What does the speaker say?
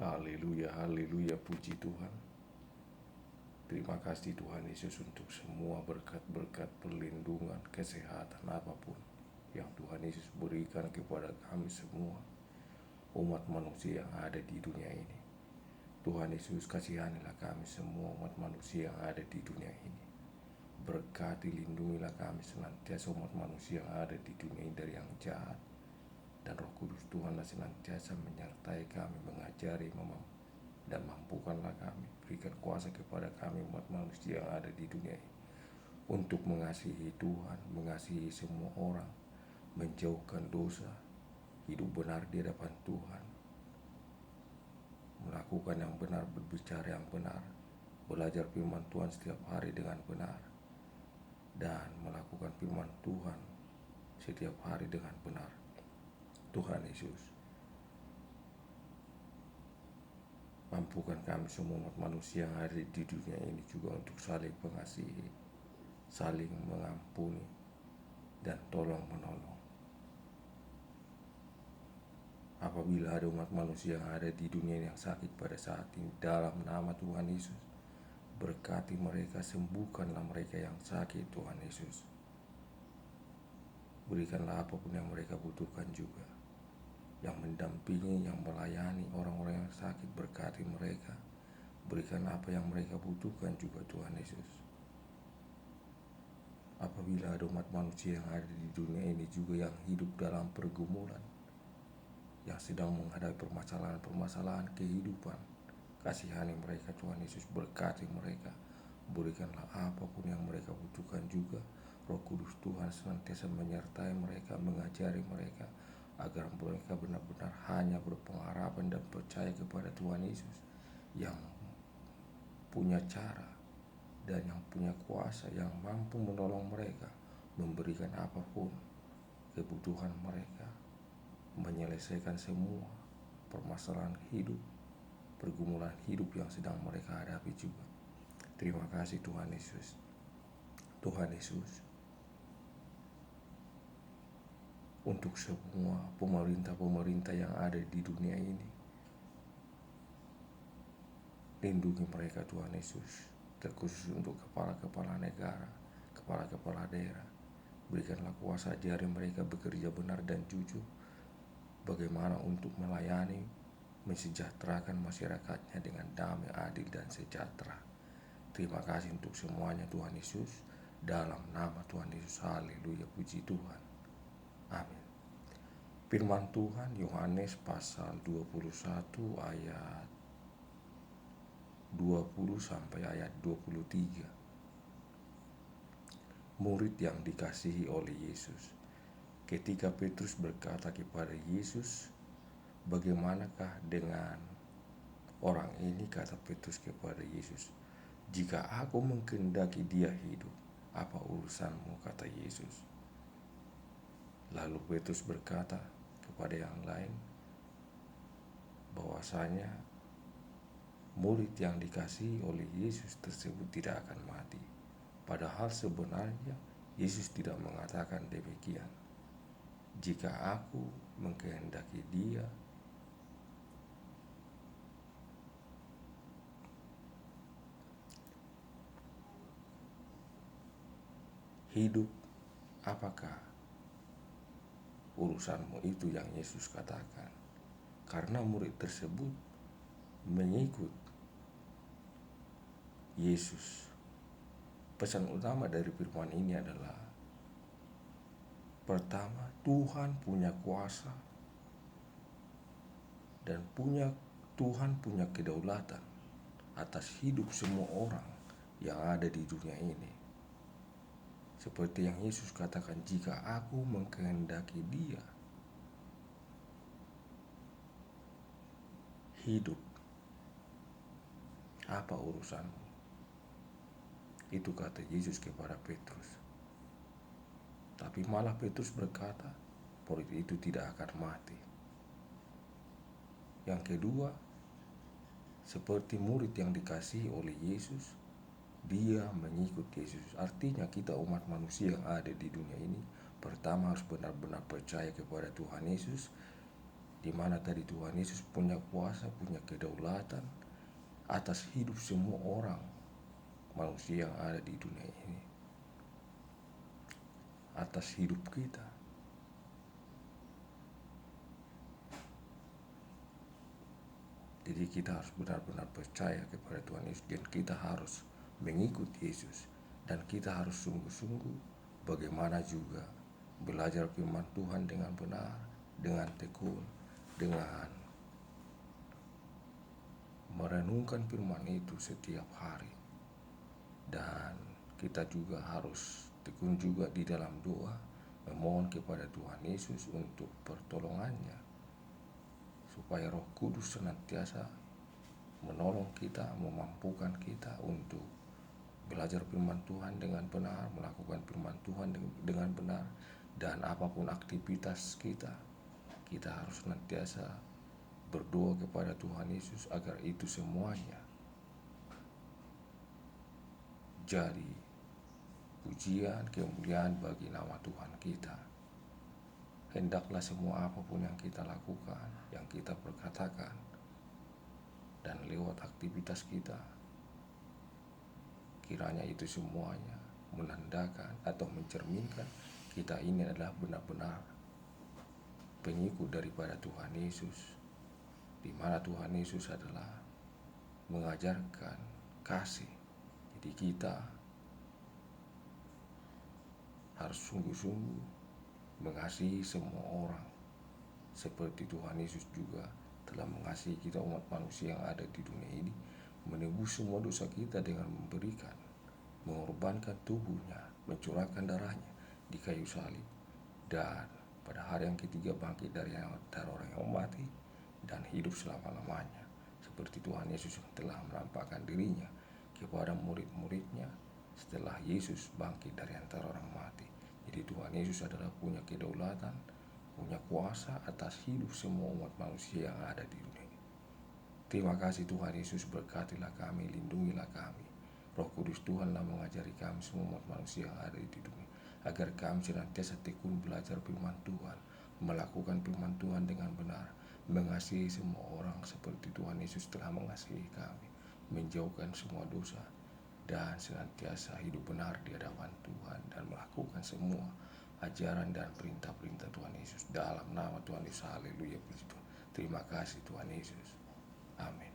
Haleluya, haleluya, puji Tuhan. Terima kasih Tuhan Yesus untuk semua berkat-berkat perlindungan, kesehatan apapun yang Tuhan Yesus berikan kepada kami semua, umat manusia yang ada di dunia ini. Tuhan Yesus kasihanilah kami semua umat manusia yang ada di dunia ini. Berkati, lindungilah kami senantiasa umat manusia yang ada di dunia ini dari yang jahat. Dan Roh Kudus Tuhanlah senantiasa menyertai kami, mengajari, dan mampukanlah kami, berikan kuasa kepada kami umat manusia yang ada di dunia ini untuk mengasihi Tuhan, mengasihi semua orang, menjauhkan dosa, hidup benar di hadapan Tuhan, melakukan yang benar, berbicara yang benar, belajar firman Tuhan setiap hari dengan benar, dan melakukan firman Tuhan setiap hari dengan benar. Tuhan Yesus, mampukan kami semua umat manusia yang ada di dunia ini juga untuk saling mengasihi, saling mengampuni, dan tolong menolong. Apabila ada umat manusia yang ada di dunia ini yang sakit pada saat ini, dalam nama Tuhan Yesus, berkati mereka, sembuhkanlah mereka yang sakit Tuhan Yesus. Berikanlah apapun yang mereka butuhkan juga, yang mendampingi, yang melayani orang-orang yang sakit, berkati mereka, berikan apa yang mereka butuhkan juga Tuhan Yesus. Apabila ada umat manusia yang ada di dunia ini juga yang hidup dalam pergumulan, yang sedang menghadapi permasalahan kehidupan, kasihani mereka Tuhan Yesus, berkati mereka, berikanlah apapun yang mereka butuhkan juga. Roh Kudus Tuhan senantiasa menyertai mereka, mengajari mereka, agar mereka benar-benar hanya berpengharapan dan percaya kepada Tuhan Yesus yang punya cara dan yang punya kuasa, yang mampu menolong mereka, memberikan apapun kebutuhan mereka, menyelesaikan semua permasalahan hidup, pergumulan hidup yang sedang mereka hadapi juga. Terima kasih Tuhan Yesus. Tuhan Yesus, untuk semua pemerintah-pemerintah yang ada di dunia ini, lindungi mereka Tuhan Yesus, terkhusus untuk kepala-kepala negara, kepala-kepala daerah. Berikanlah kuasa, ajari mereka bekerja benar dan jujur, bagaimana untuk melayani, mensejahterakan masyarakatnya dengan damai, adil, dan sejahtera. Terima kasih untuk semuanya Tuhan Yesus. Dalam nama Tuhan Yesus, haleluya, puji Tuhan. Amin. Firman Tuhan Yohanes pasal 21 ayat 20 sampai ayat 23. Murid yang dikasihi oleh Yesus. Ketika Petrus berkata kepada Yesus, "Bagaimanakah dengan orang ini?" kata Petrus kepada Yesus, "Jika aku mengkehendaki dia hidup, apa urusanmu?" kata Yesus. Lalu Petrus berkata kepada yang lain bahwasanya murid yang dikasihi oleh Yesus tersebut tidak akan mati. Padahal sebenarnya Yesus tidak mengatakan demikian. Jika aku mengkehendaki dia hidup, apakah urusanmu? Itu yang Yesus katakan. Karena murid tersebut mengikut Yesus. Pesan utama dari firman ini adalah, pertama, Tuhan punya kuasa dan Tuhan punya kedaulatan atas hidup semua orang yang ada di dunia ini. Seperti yang Yesus katakan, jika aku mengkehendaki dia hidup, apa urusanmu? Itu kata Yesus kepada Petrus. Tapi malah Petrus berkata, murid itu tidak akan mati. Yang kedua, seperti murid yang dikasihi oleh Yesus, dia mengikut Yesus. Artinya kita umat manusia yang ada di dunia ini, pertama harus benar-benar percaya kepada Tuhan Yesus, di mana tadi Tuhan Yesus punya kuasa, punya kedaulatan atas hidup semua orang manusia yang ada di dunia ini, atas hidup kita. Jadi kita harus benar-benar percaya kepada Tuhan Yesus dan kita harus mengikut Yesus, dan kita harus sungguh-sungguh bagaimana juga belajar firman Tuhan dengan benar, dengan tekun, dengan merenungkan firman itu setiap hari. Dan kita juga harus tekun juga di dalam doa, memohon kepada Tuhan Yesus untuk pertolongannya, supaya Roh Kudus senantiasa menolong kita, memampukan kita untuk belajar firman Tuhan dengan benar, melakukan firman Tuhan dengan benar, dan apapun aktivitas kita, kita harus senantiasa berdoa kepada Tuhan Yesus agar itu semuanya jadi pujian, kemuliaan bagi nama Tuhan kita. Hendaklah semua apapun yang kita lakukan, yang kita perkatakan, dan lewat aktivitas kita, kiranya itu semuanya menandakan atau mencerminkan kita ini adalah benar-benar pengikut daripada Tuhan Yesus, di mana Tuhan Yesus adalah mengajarkan kasih. Jadi kita harus sungguh-sungguh mengasihi semua orang, seperti Tuhan Yesus juga telah mengasihi kita umat manusia yang ada di dunia ini, menebus semua dosa kita dengan memberikan, mengorbankan tubuhnya, mencurahkan darahnya di kayu salib, dan pada hari yang ketiga bangkit dari orang yang mati dan hidup selama-lamanya, seperti Tuhan Yesus yang telah menampakkan dirinya kepada murid-muridnya setelah Yesus bangkit dari antara orang mati. Jadi Tuhan Yesus adalah punya kedaulatan, punya kuasa atas hidup semua umat manusia yang ada di dunia ini. Terima kasih Tuhan Yesus, berkatilah kami, lindungilah kami. Roh Kudus Tuhanlah mengajari kami semua umat manusia yang ada di dunia, agar kami senantiasa tekun belajar firman Tuhan, melakukan firman Tuhan dengan benar, mengasihi semua orang seperti Tuhan Yesus telah mengasihi kami, menjauhkan semua dosa, dan senantiasa hidup benar di hadapan Tuhan dan melakukan semua ajaran dan perintah-perintah Tuhan Yesus dalam nama Tuhan Yesus. Haleluya, puji Tuhan. Terima kasih Tuhan Yesus. Amin.